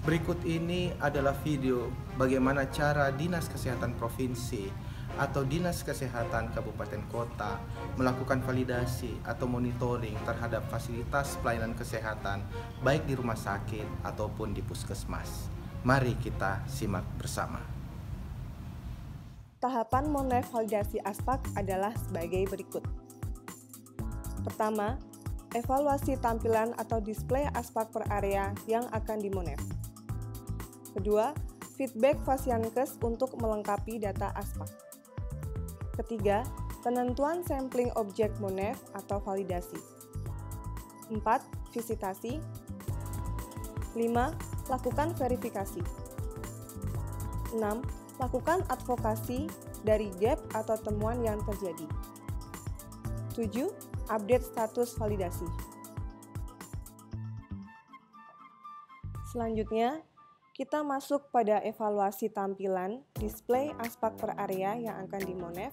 Berikut ini adalah video bagaimana cara Dinas Kesehatan Provinsi atau Dinas Kesehatan Kabupaten Kota melakukan validasi atau monitoring terhadap fasilitas pelayanan kesehatan baik di rumah sakit ataupun di puskesmas. Mari kita simak bersama. Tahapan Monef validasi ASPAK adalah sebagai berikut. Pertama, evaluasi tampilan atau display ASPAK per area yang akan dimonef. Kedua, feedback Fasiankes untuk melengkapi data ASPAK. Ketiga, penentuan sampling objek monef atau validasi. 4. Visitasi. 5. Lakukan verifikasi. 6. Lakukan advokasi dari gap atau temuan yang terjadi. 7. Update status validasi. Selanjutnya, kita masuk pada evaluasi tampilan display ASPAK per area yang akan dimonef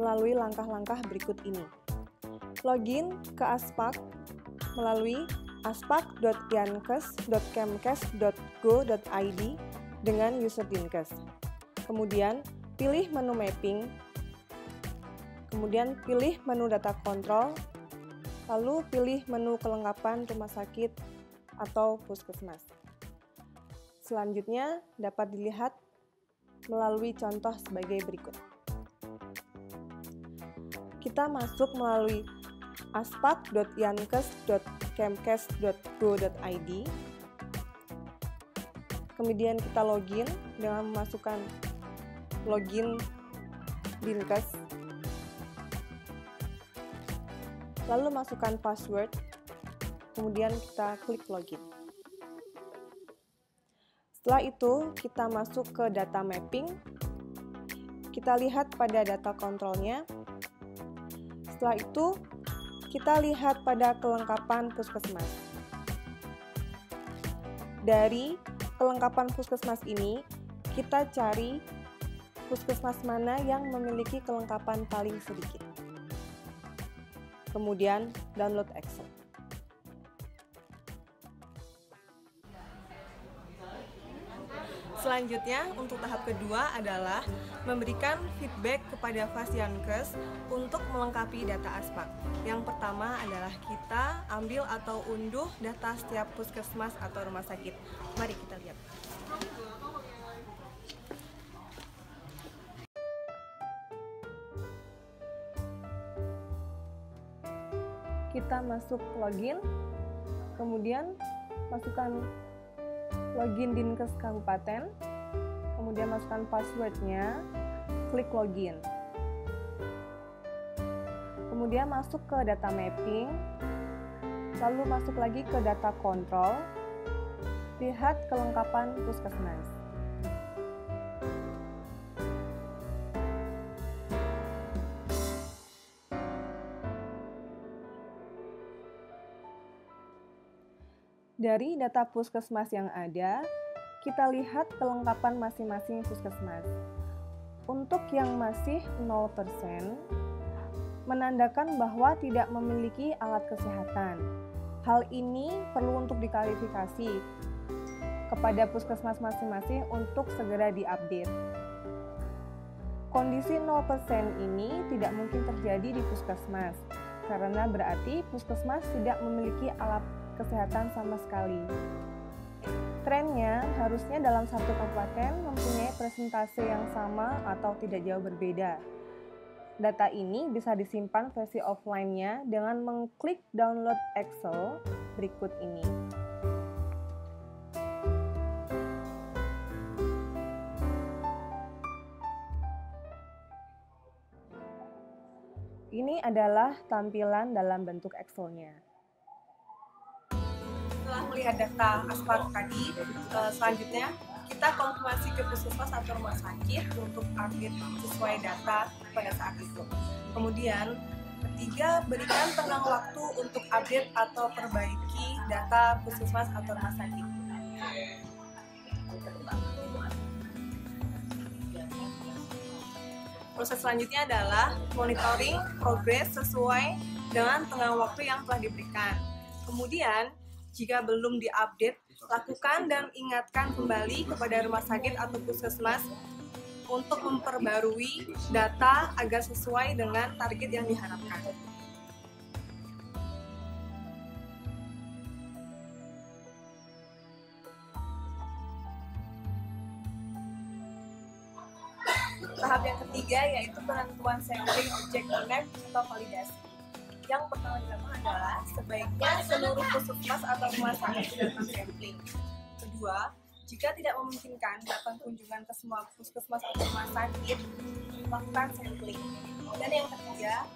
melalui langkah-langkah berikut ini. Login ke ASPAK melalui aspak.yankes.kemkes.go.id dengan user Dinkes. Kemudian, pilih menu mapping, kemudian pilih menu data kontrol, lalu pilih menu kelengkapan rumah sakit atau puskesmas. Selanjutnya dapat dilihat melalui contoh sebagai berikut. Kita masuk melalui aspak.yankes.kemkes.go.id. Kemudian kita login dengan memasukkan login Dinkes. Lalu masukkan password. Kemudian kita klik login. Setelah itu, kita masuk ke data mapping. Kita lihat pada data kontrolnya. Setelah itu, kita lihat pada kelengkapan puskesmas. Dari kelengkapan puskesmas ini, kita cari puskesmas mana yang memiliki kelengkapan paling sedikit. Kemudian, download Excel. Selanjutnya, untuk tahap kedua adalah memberikan feedback kepada Fasiankes untuk melengkapi data ASPAK. Yang pertama adalah kita ambil atau unduh data setiap puskesmas atau rumah sakit. Mari kita lihat. Kita masuk login, kemudian masukkan login Dinkes Kabupaten, kemudian masukkan passwordnya, klik login. Kemudian masuk ke data mapping, lalu masuk lagi ke data kontrol, lihat kelengkapan puskesmas. Dari data puskesmas yang ada, kita lihat kelengkapan masing-masing puskesmas. Untuk yang masih 0%, menandakan bahwa tidak memiliki alat kesehatan. Hal ini perlu untuk diklarifikasi kepada puskesmas masing-masing untuk segera diupdate. Kondisi 0% ini tidak mungkin terjadi di puskesmas, karena berarti puskesmas tidak memiliki alat kesehatan sama sekali. Trennya harusnya dalam satu kabupaten mempunyai presentase yang sama atau tidak jauh berbeda. Data ini bisa disimpan versi offline-nya dengan mengklik download Excel berikut ini. Ini adalah tampilan dalam bentuk Excel-nya. Setelah melihat data ASPAK tadi, selanjutnya kita konfirmasi ke puskesmas atau rumah sakit untuk update sesuai data pada saat itu. Kemudian, ketiga, berikan tenggang waktu untuk update atau perbaiki data puskesmas atau rumah sakit. Proses selanjutnya adalah monitoring progres sesuai dengan tenggang waktu yang telah diberikan. Kemudian, Jika belum diupdate, lakukan dan ingatkan kembali kepada rumah sakit atau puskesmas untuk memperbarui data agar sesuai dengan target yang diharapkan. Tahap yang ketiga yaitu penentuan sampling objek atau validasi. Yang pertama dilakukan adalah sebaiknya seluruh puskesmas atau rumah sakit dilakukan sampling. Kedua, jika tidak memungkinkan datang kunjungan ke semua puskesmas atau rumah sakit, lakukan sampling. Dan yang ketiga,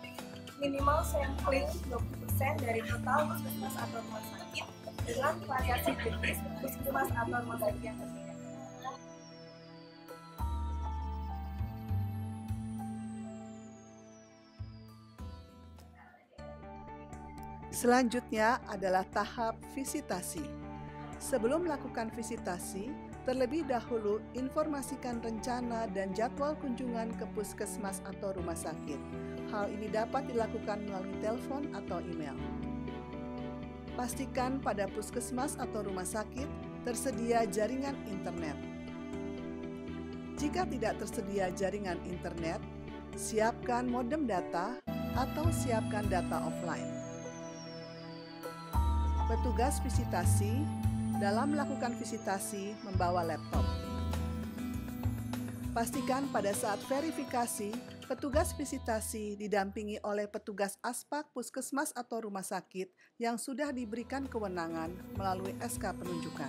minimal sampling 20% dari total puskesmas atau rumah sakit dengan variasi jenis puskesmas atau rumah sakit yang berbeda. Selanjutnya adalah tahap visitasi. Sebelum melakukan visitasi, terlebih dahulu informasikan rencana dan jadwal kunjungan ke puskesmas atau rumah sakit. Hal ini dapat dilakukan melalui telepon atau email. Pastikan pada puskesmas atau rumah sakit tersedia jaringan internet. Jika tidak tersedia jaringan internet, siapkan modem data atau siapkan data offline. Petugas visitasi dalam melakukan visitasi membawa laptop. Pastikan pada saat verifikasi, petugas visitasi didampingi oleh petugas aspek puskesmas atau rumah sakit yang sudah diberikan kewenangan melalui SK penunjukan.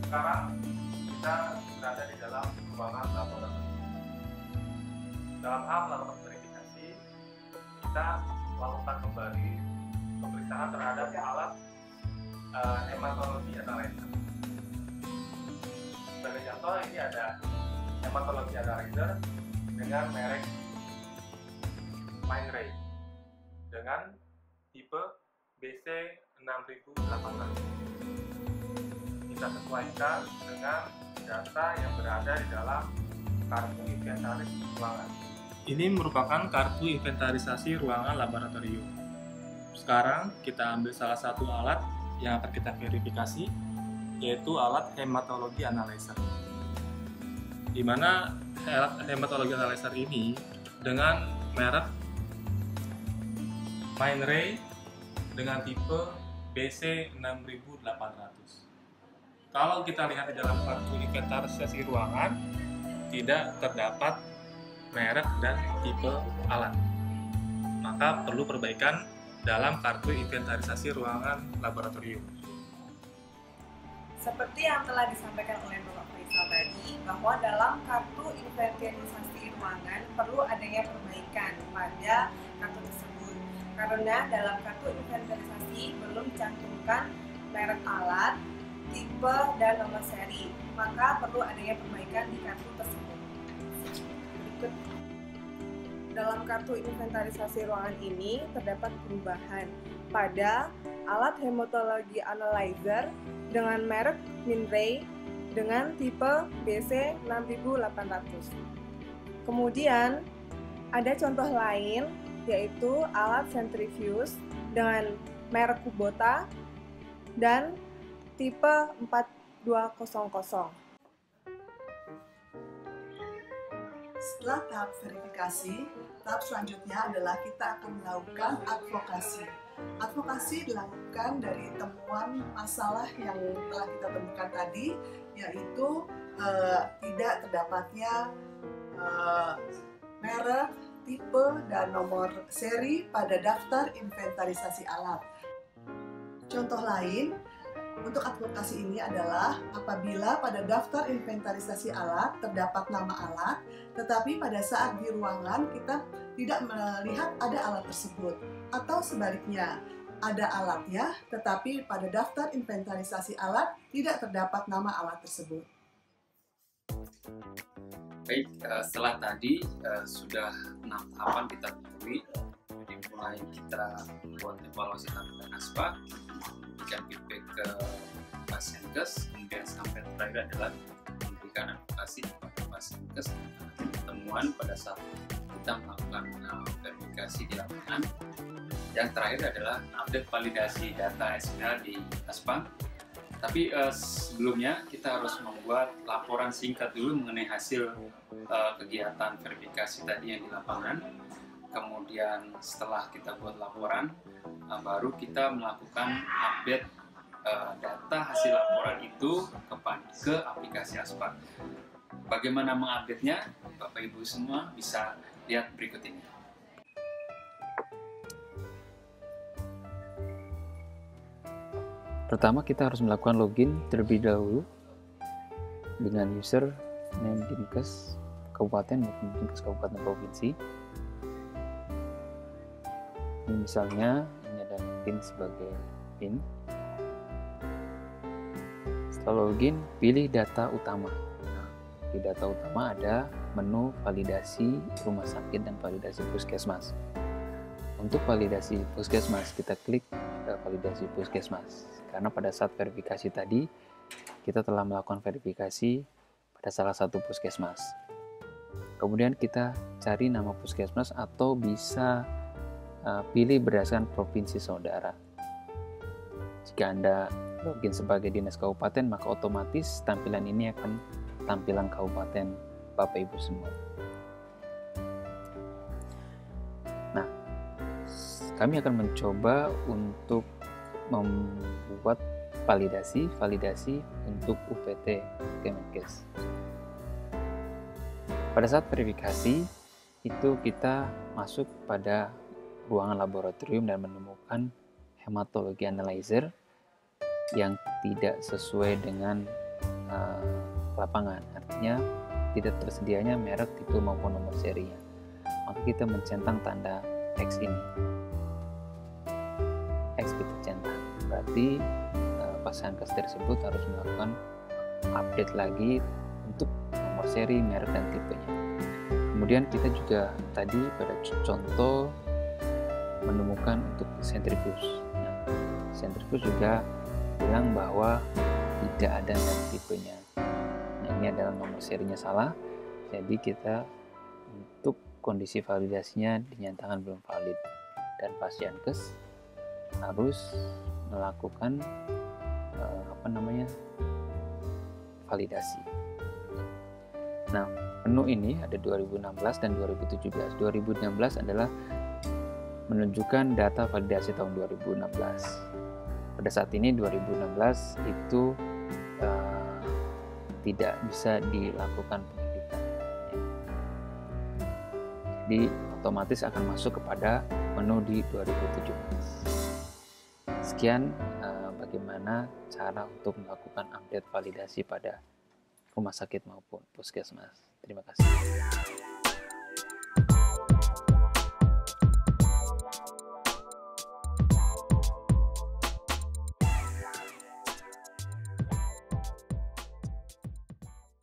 Sekarang kita berada di dalam ruangan laboratorium. Dalam hal melakukan verifikasi, kita lakukan kembali pemeriksaan terhadap alat hematologi analyzer. Sebagai contoh, ini ada hematologi analyzer dengan merek Mindray dengan tipe BC6800. Kita sesuaikan dengan data yang berada di dalam kartu inventaris ruangan. Ini merupakan kartu inventarisasi ruangan laboratorium. Sekarang kita ambil salah satu alat yang akan kita verifikasi, yaitu alat hematologi analyzer. Di mana alat hematologi analyzer ini dengan merek Mindray dengan tipe BC6800. Kalau kita lihat di dalam kartu inventarisasi ruangan, tidak terdapat merek dan tipe alat, maka perlu perbaikan dalam kartu inventarisasi ruangan laboratorium. Seperti yang telah disampaikan oleh Bapak Faisal tadi, bahwa dalam kartu inventarisasi ruangan perlu adanya perbaikan pada kartu tersebut, karena dalam kartu inventarisasi belum dicantumkan merek alat, tipe, dan nomor seri, maka perlu adanya perbaikan di kartu tersebut. Dalam kartu inventarisasi ruangan ini terdapat perubahan pada alat hematologi analyzer dengan merek Mindray dengan tipe BC6800. Kemudian ada contoh lain yaitu alat centrifuge dengan merek Kubota dan tipe 4200. Setelah tahap verifikasi, tahap selanjutnya adalah kita akan melakukan advokasi. Advokasi dilakukan dari temuan masalah yang telah kita temukan tadi, yaitu tidak terdapatnya merek, tipe, dan nomor seri pada daftar inventarisasi alat. Contoh lain untuk advokasi ini adalah apabila pada daftar inventarisasi alat terdapat nama alat, tetapi pada saat di ruangan kita tidak melihat ada alat tersebut, atau sebaliknya ada alatnya tetapi pada daftar inventarisasi alat tidak terdapat nama alat tersebut. Baik, setelah tadi sudah 6 tahapan kita lalui, jadi mulai kita buat evaluasi dan aspek, memberikan feedback ke Pasienkes, kemudian sampai terakhir adalah memberikan advokasi kepada Pasienkes tentang temuan pada saat kita melakukan verifikasi di lapangan. Yang terakhir adalah update validasi data SPA di ASPA. Tapi sebelumnya kita harus membuat laporan singkat dulu mengenai hasil kegiatan verifikasi tadi yang di lapangan. Kemudian setelah kita buat laporan, baru kita melakukan update data hasil laporan itu ke aplikasi ASPA. Bagaimana mengupdate-nya? Bapak Ibu semua bisa lihat berikut ini. Pertama, kita harus melakukan login terlebih dahulu dengan user name Dinkes Kabupaten maupun Dinkes Kabupaten Provinsi. Ini misalnya, ini ada PIN sebagai PIN. Setelah login, pilih data utama. Di data utama ada menu validasi rumah sakit dan validasi puskesmas. Untuk validasi puskesmas, kita klik validasi puskesmas. Karena pada saat verifikasi tadi, kita telah melakukan verifikasi pada salah satu puskesmas. Kemudian kita cari nama puskesmas atau bisa pilih berdasarkan provinsi saudara. Jika Anda login sebagai dinas kabupaten, maka otomatis tampilan ini akan tampilan kabupaten Bapak Ibu semua. Nah, kami akan mencoba untuk membuat validasi untuk UPT Kemenkes. Pada saat verifikasi itu kita masuk pada ruangan laboratorium dan menemukan hematologi analyzer yang tidak sesuai dengan lapangan, artinya tidak tersedianya merek, tipe maupun nomor serinya. Maka kita mencentang tanda X ini. X kita centang, berarti pasankes tersebut harus melakukan update lagi untuk nomor seri, merek, dan tipenya. Kemudian kita juga tadi pada contoh menemukan untuk sentrifuge. Nah, sentrifuge juga bilang bahwa tidak ada merek tipenya. Nah, ini adalah nomor serinya salah, jadi kita untuk kondisi validasinya dinyatakan belum valid, dan pasienkes harus melakukan validasi. Nah, menu ini ada 2016 dan 2017. 2016 adalah menunjukkan data validasi tahun 2016. Pada saat ini 2016 itu tidak bisa dilakukan pengeditan. Jadi otomatis akan masuk kepada menu di 2017. Sekian bagaimana cara untuk melakukan update validasi pada rumah sakit maupun puskesmas. Terima kasih.